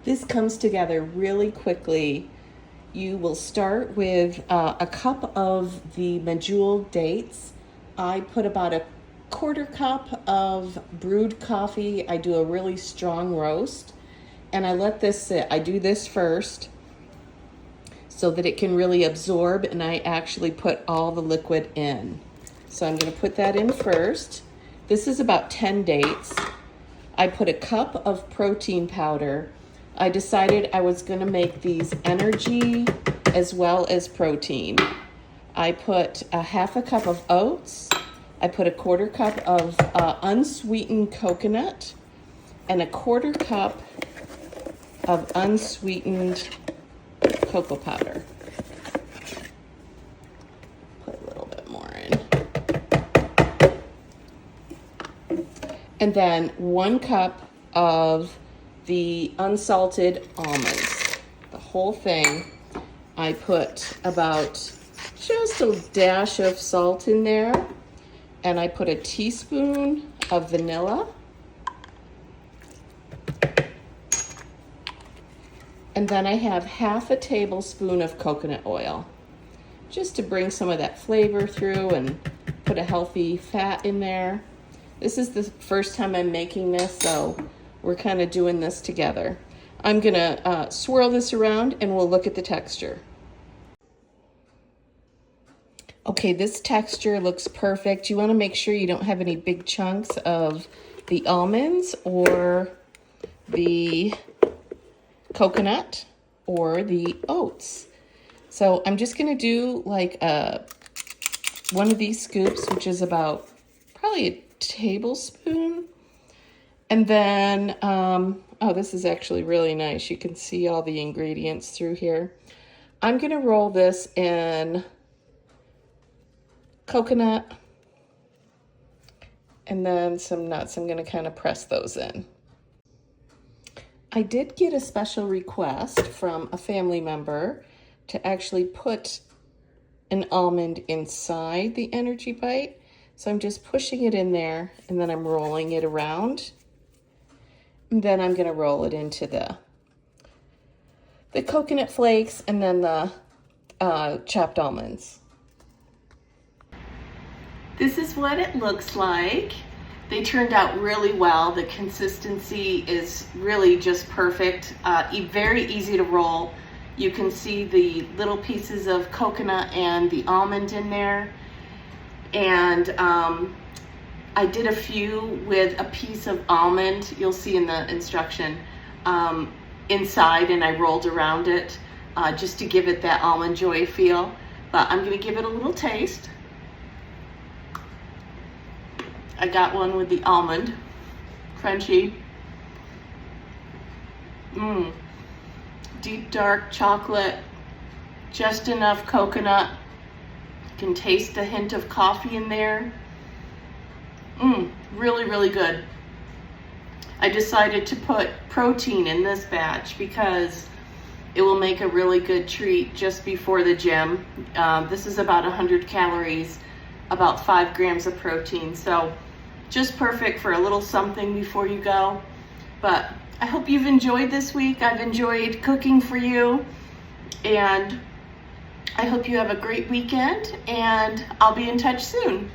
This comes together really quickly. You will start with a cup of the medjool dates. I put about a quarter cup of brewed coffee. I do a really strong roast and I let this sit. I do this first so that it can really absorb, and I actually put all the liquid in. So I'm going to put that in first. This is about 10 dates. I put a cup of protein powder. I decided I was going to make these energy as well as protein. I put a half a cup of oats. I put a quarter cup of unsweetened coconut and a quarter cup of unsweetened cocoa powder. Put a little bit more in. And then 1 cup of the unsalted almonds. The whole thing. I put about just a dash of salt in there. And I put a teaspoon of vanilla. And then I have half a tablespoon of coconut oil, just to bring some of that flavor through and put a healthy fat in there. This is the first time I'm making this, so we're kind of doing this together. I'm gonna swirl this around and we'll look at the texture. Okay, this texture looks perfect. You wanna make sure you don't have any big chunks of the almonds or the coconut or the oats. So I'm just gonna do like one of these scoops, which is about probably a tablespoon. And then, oh, this is actually really nice. You can see all the ingredients through here. I'm gonna roll this in coconut and then some nuts. I'm gonna kind of press those in. I did get a special request from a family member to actually put an almond inside the Energy Bite. So I'm just pushing it in there and then I'm rolling it around. And then I'm gonna roll it into the coconut flakes and then the chopped almonds. This is what it looks like. They turned out really well. The consistency is really just perfect. Very easy to roll. You can see the little pieces of coconut and the almond in there. And I did a few with a piece of almond, you'll see in the instruction, inside, and I rolled around it just to give it that Almond Joy feel. But I'm gonna give it a little taste. I got one with the almond, crunchy. Deep dark chocolate, just enough coconut. You can taste a hint of coffee in there. Really, really good. I decided to put protein in this batch because it will make a really good treat just before the gym. This is about 100 calories, about 5 grams of protein. So just perfect for a little something before you go. But I hope you've enjoyed this week. I've enjoyed cooking for you, and I hope you have a great weekend, and I'll be in touch soon.